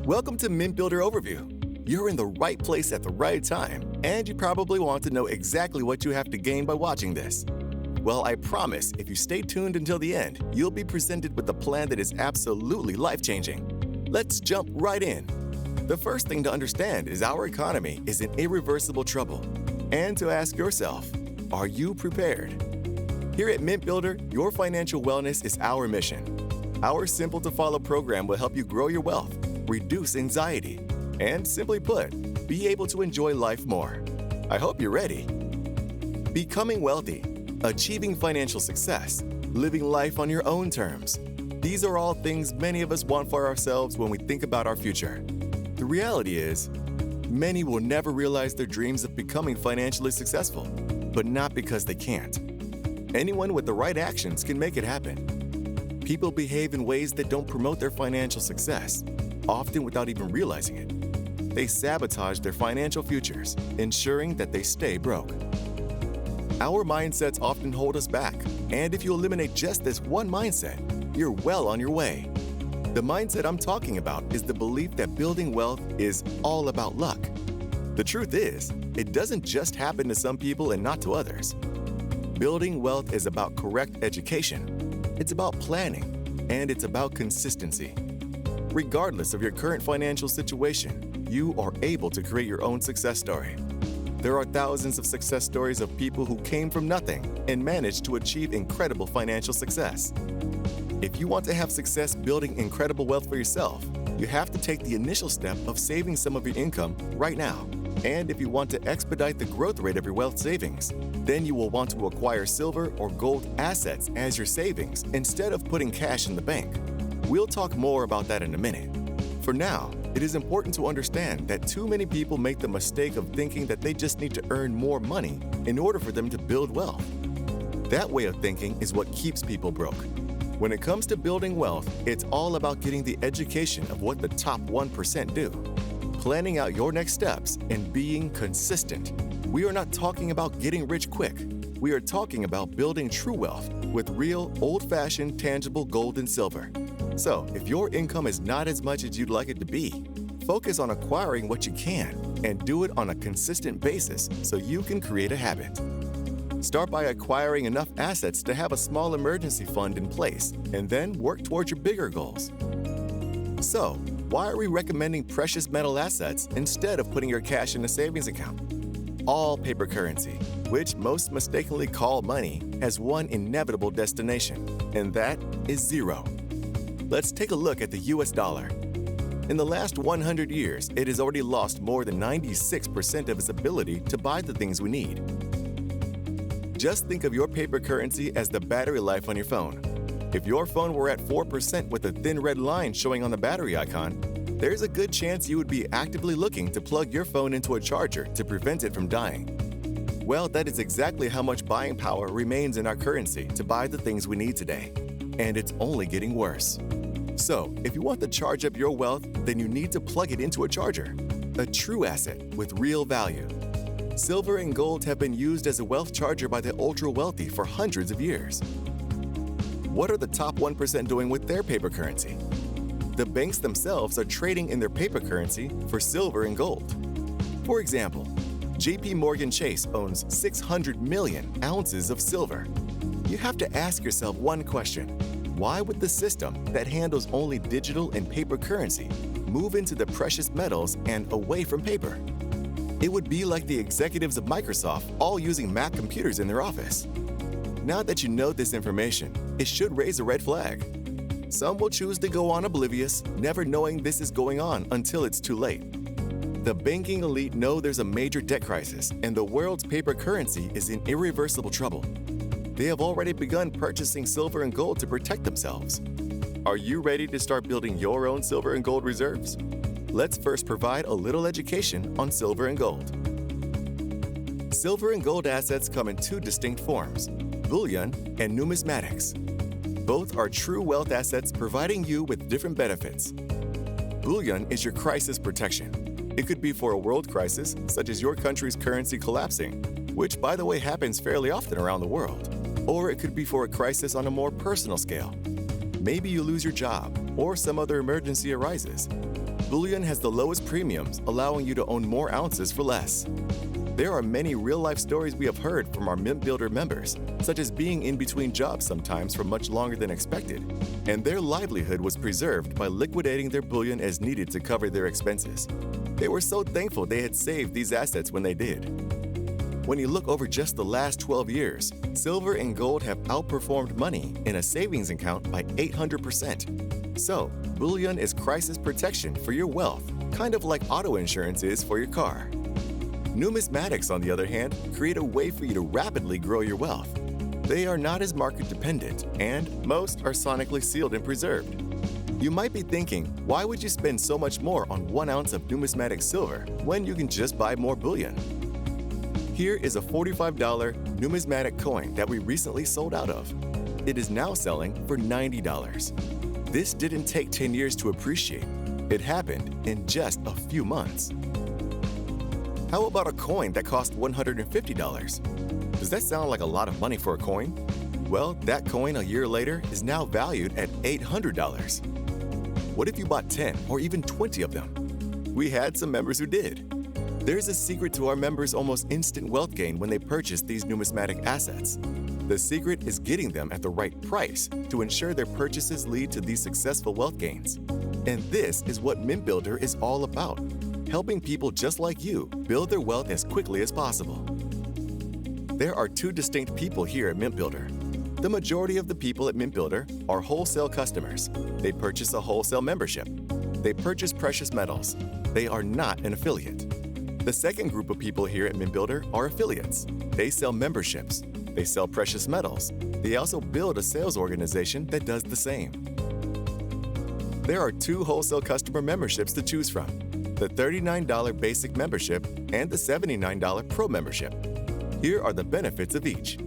Welcome to Mintbuilder Overview. You're in the right place at the right time, and you probably want to know exactly what you have to gain by watching this. Well, I promise, if you stay tuned until the end, you'll be presented with a plan that is absolutely life-changing. Let's jump right in. The first thing to understand is our economy is in irreversible trouble. And to ask yourself, are you prepared? Here at Mintbuilder, your financial wellness is our mission. Our simple-to-follow program will help you grow your wealth, reduce anxiety, and simply put, be able to enjoy life more. I hope you're ready. Becoming wealthy, achieving financial success, living life on your own terms. These are all things many of us want for ourselves when we think about our future. The reality is, many will never realize their dreams of becoming financially successful, but not because they can't. Anyone with the right actions can make it happen. People behave in ways that don't promote their financial success, often without even realizing it. They sabotage their financial futures, ensuring that they stay broke. Our mindsets often hold us back, and if you eliminate just this one mindset, you're well on your way. The mindset I'm talking about is the belief that building wealth is all about luck. The truth is, it doesn't just happen to some people and not to others. Building wealth is about correct education, it's about planning, and it's about consistency. Regardless of your current financial situation, you are able to create your own success story. There are thousands of success stories of people who came from nothing and managed to achieve incredible financial success. If you want to have success building incredible wealth for yourself, you have to take the initial step of saving some of your income right now. And if you want to expedite the growth rate of your wealth savings, then you will want to acquire silver or gold assets as your savings instead of putting cash in the bank. We'll talk more about that in a minute. For now, it is important to understand that too many people make the mistake of thinking that they just need to earn more money in order for them to build wealth. That way of thinking is what keeps people broke. When it comes to building wealth, it's all about getting the education of what the top 1% do, planning out your next steps, and being consistent. We are not talking about getting rich quick. We are talking about building true wealth with real, old-fashioned, tangible gold and silver. So, if your income is not as much as you'd like it to be, focus on acquiring what you can and do it on a consistent basis so you can create a habit. Start by acquiring enough assets to have a small emergency fund in place and then work towards your bigger goals. So, why are we recommending precious metal assets instead of putting your cash in a savings account? All paper currency, which most mistakenly call money, has one inevitable destination, and that is zero. Let's take a look at the US dollar. In the last 100 years, it has already lost more than 96% of its ability to buy the things we need. Just think of your paper currency as the battery life on your phone. If your phone were at 4% with a thin red line showing on the battery icon, there's a good chance you would be actively looking to plug your phone into a charger to prevent it from dying. Well, that is exactly how much buying power remains in our currency to buy the things we need today. And it's only getting worse. So, if you want to charge up your wealth, then you need to plug it into a charger, a true asset with real value. Silver and gold have been used as a wealth charger by the ultra-wealthy for hundreds of years. What are the top 1% doing with their paper currency? The banks themselves are trading in their paper currency for silver and gold. For example, JP Morgan Chase owns 600 million ounces of silver. You have to ask yourself one question. Why would the system that handles only digital and paper currency move into the precious metals and away from paper? It would be like the executives of Microsoft all using Mac computers in their office. Now that you know this information, it should raise a red flag. Some will choose to go on oblivious, never knowing this is going on until it's too late. The banking elite know there's a major debt crisis and the world's paper currency is in irreversible trouble. They have already begun purchasing silver and gold to protect themselves. Are you ready to start building your own silver and gold reserves? Let's first provide a little education on silver and gold. Silver and gold assets come in two distinct forms, bullion and numismatics. Both are true wealth assets providing you with different benefits. Bullion is your crisis protection. It could be for a world crisis, such as your country's currency collapsing, which, by the way, happens fairly often around the world. Or it could be for a crisis on a more personal scale. Maybe you lose your job, or some other emergency arises. Bullion has the lowest premiums, allowing you to own more ounces for less. There are many real-life stories we have heard from our Mintbuilder members, such as being in between jobs sometimes for much longer than expected, and their livelihood was preserved by liquidating their bullion as needed to cover their expenses. They were so thankful they had saved these assets when they did. When you look over just the last 12 years, silver and gold have outperformed money in a savings account by 800%. So, bullion is crisis protection for your wealth, kind of like auto insurance is for your car. Numismatics, on the other hand, create a way for you to rapidly grow your wealth. They are not as market dependent, and most are sonically sealed and preserved. You might be thinking, why would you spend so much more on 1 ounce of numismatic silver when you can just buy more bullion? Here is a $45 numismatic coin that we recently sold out of. It is now selling for $90. This didn't take 10 years to appreciate. It happened in just a few months. How about a coin that cost $150? Does that sound like a lot of money for a coin? Well, that coin a year later is now valued at $800. What if you bought 10 or even 20 of them? We had some members who did. There's a secret to our members' almost instant wealth gain when they purchase these numismatic assets. The secret is getting them at the right price to ensure their purchases lead to these successful wealth gains. And this is what Mintbuilder is all about, helping people just like you build their wealth as quickly as possible. There are two distinct people here at Mintbuilder. The majority of the people at Mintbuilder are wholesale customers. They purchase a wholesale membership. They purchase precious metals. They are not an affiliate. The second group of people here at Mintbuilder are affiliates. They sell memberships. They sell precious metals. They also build a sales organization that does the same. There are two wholesale customer memberships to choose from: the $39 basic membership and the $79 pro membership. Here are the benefits of each.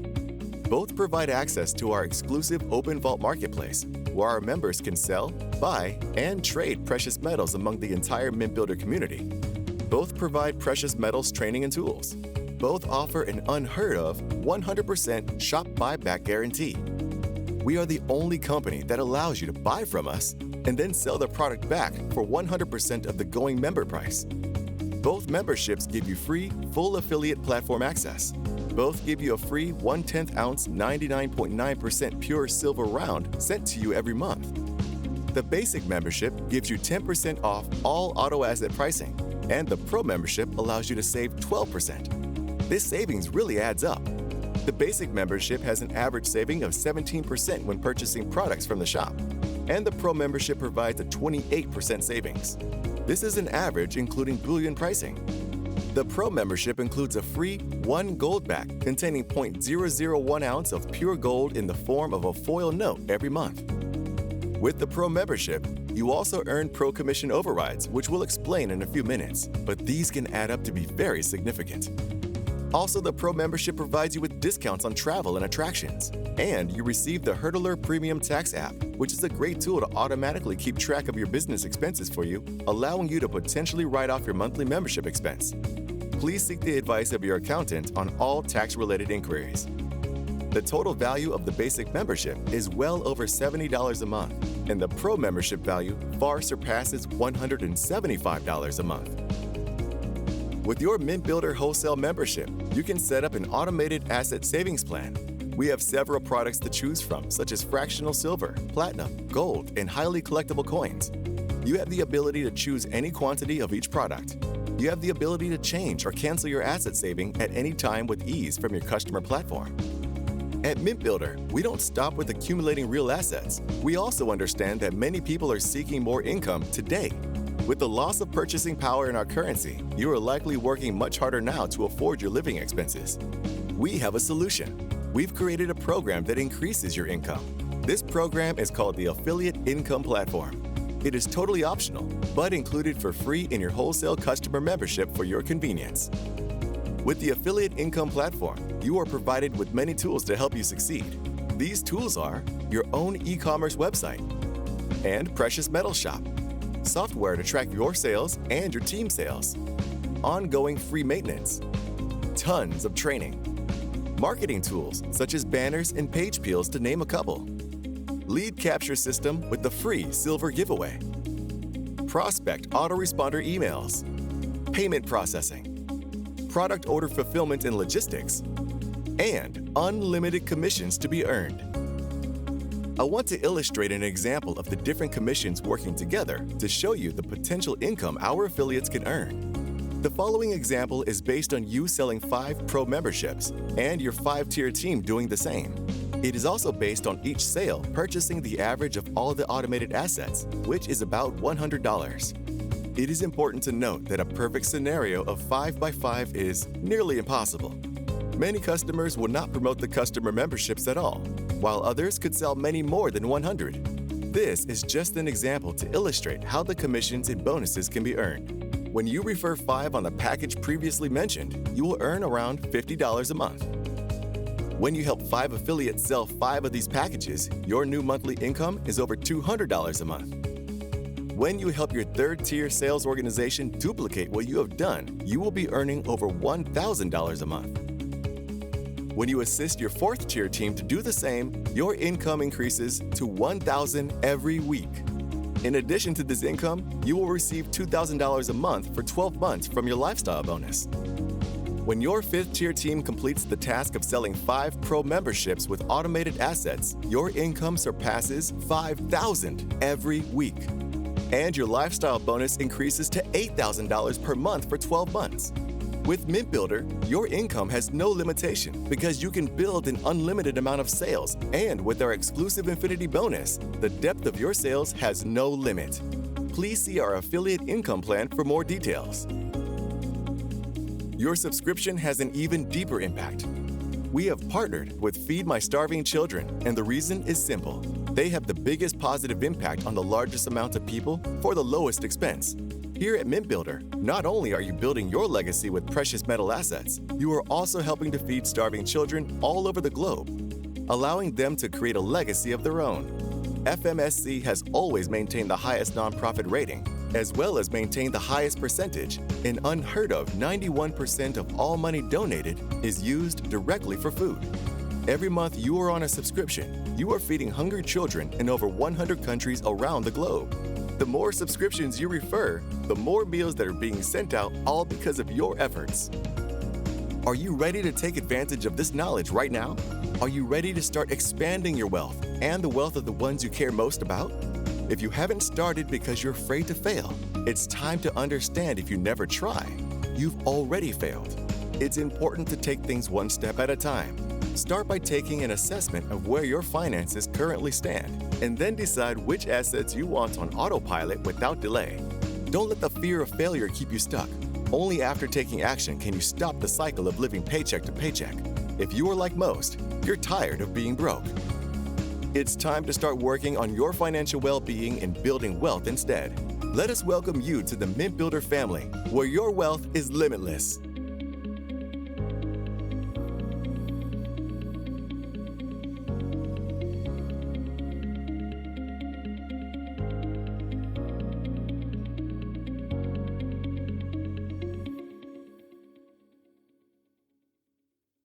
Both provide access to our exclusive open vault marketplace, where our members can sell, buy, and trade precious metals among the entire Mintbuilder community. Both provide precious metals training and tools. Both offer an unheard of 100% shop buyback guarantee. We are the only company that allows you to buy from us and then sell the product back for 100% of the going member price. Both memberships give you free, full affiliate platform access. Both give you a free 1/10 ounce 99.9% pure silver round sent to you every month. The basic membership gives you 10% off all auto asset pricing, and the pro membership allows you to save 12%. This savings really adds up. The basic membership has an average saving of 17% when purchasing products from the shop, and the pro membership provides a 28% savings. This is an average including bullion pricing. The pro membership includes a free 1 gold back containing 0.001 ounce of pure gold in the form of a foil note every month. With the pro membership, you also earn pro commission overrides, which we'll explain in a few minutes, but these can add up to be very significant. Also, the pro membership provides you with discounts on travel and attractions, and you receive the Hurdler Premium Tax app, which is a great tool to automatically keep track of your business expenses for you, allowing you to potentially write off your monthly membership expense. Please seek the advice of your accountant on all tax-related inquiries. The total value of the basic membership is well over $70 a month, and the pro membership value far surpasses $175 a month. With your Mintbuilder wholesale membership, you can set up an automated asset savings plan. We have several products to choose from, such as fractional silver, platinum, gold, and highly collectible coins. You have the ability to choose any quantity of each product. You have the ability to change or cancel your asset saving at any time with ease from your customer platform. At Mintbuilder, we don't stop with accumulating real assets. We also understand that many people are seeking more income today. With the loss of purchasing power in our currency, you are likely working much harder now to afford your living expenses. We have a solution. We've created a program that increases your income. This program is called the Affiliate Income Platform. It is totally optional, but included for free in your wholesale customer membership for your convenience. With the Affiliate Income Platform, you are provided with many tools to help you succeed. These tools are your own e-commerce website and precious metal shop, software to track your sales and your team sales, ongoing free maintenance, tons of training, marketing tools such as banners and page peels to name a couple, lead capture system with the free silver giveaway, prospect autoresponder emails, payment processing, product order fulfillment and logistics, and unlimited commissions to be earned. I want to illustrate an example of the different commissions working together to show you the potential income our affiliates can earn. The following example is based on you selling 5 Pro memberships and your 5-tier team doing the same. It is also based on each sale purchasing the average of all the automated assets, which is about $100. It is important to note that a perfect scenario of 5 by 5 is nearly impossible. Many customers will not promote the customer memberships at all, while others could sell many more than 100. This is just an example to illustrate how the commissions and bonuses can be earned. When you refer 5 on the package previously mentioned, you will earn around $50 a month. When you help 5 affiliates sell 5 of these packages, your new monthly income is over $200 a month. When you help your 3rd-tier sales organization duplicate what you have done, you will be earning over $1,000 a month. When you assist your 4th-tier team to do the same, your income increases to $1,000 every week. In addition to this income, you will receive $2,000 a month for 12 months from your lifestyle bonus. When your 5th-tier team completes the task of selling 5 Pro memberships with automated assets, your income surpasses $5,000 every week. And your lifestyle bonus increases to $8,000 per month for 12 months. With Mintbuilder, your income has no limitation because you can build an unlimited amount of sales, and with our exclusive Infinity bonus, the depth of your sales has no limit. Please see our affiliate income plan for more details. Your subscription has an even deeper impact. We have partnered with Feed My Starving Children, and the reason is simple. They have the biggest positive impact on the largest amount of people for the lowest expense. Here at Mintbuilder, not only are you building your legacy with precious metal assets, you are also helping to feed starving children all over the globe, allowing them to create a legacy of their own. FMSC has always maintained the highest nonprofit rating, as well as maintained the highest percentage. An unheard of 91% of all money donated is used directly for food. Every month you are on a subscription, you are feeding hungry children in over 100 countries around the globe. The more subscriptions you refer, the more meals that are being sent out, all because of your efforts. Are you ready to take advantage of this knowledge right now? Are you ready to start expanding your wealth and the wealth of the ones you care most about? If you haven't started because you're afraid to fail, it's time to understand if you never try, you've already failed. It's important to take things one step at a time. Start by taking an assessment of where your finances currently stand, and then decide which assets you want on autopilot without delay. Don't let the fear of failure keep you stuck. Only after taking action can you stop the cycle of living paycheck to paycheck. If you are like most, you're tired of being broke. It's time to start working on your financial well-being and building wealth instead. Let us welcome you to the Mintbuilder family, where your wealth is limitless.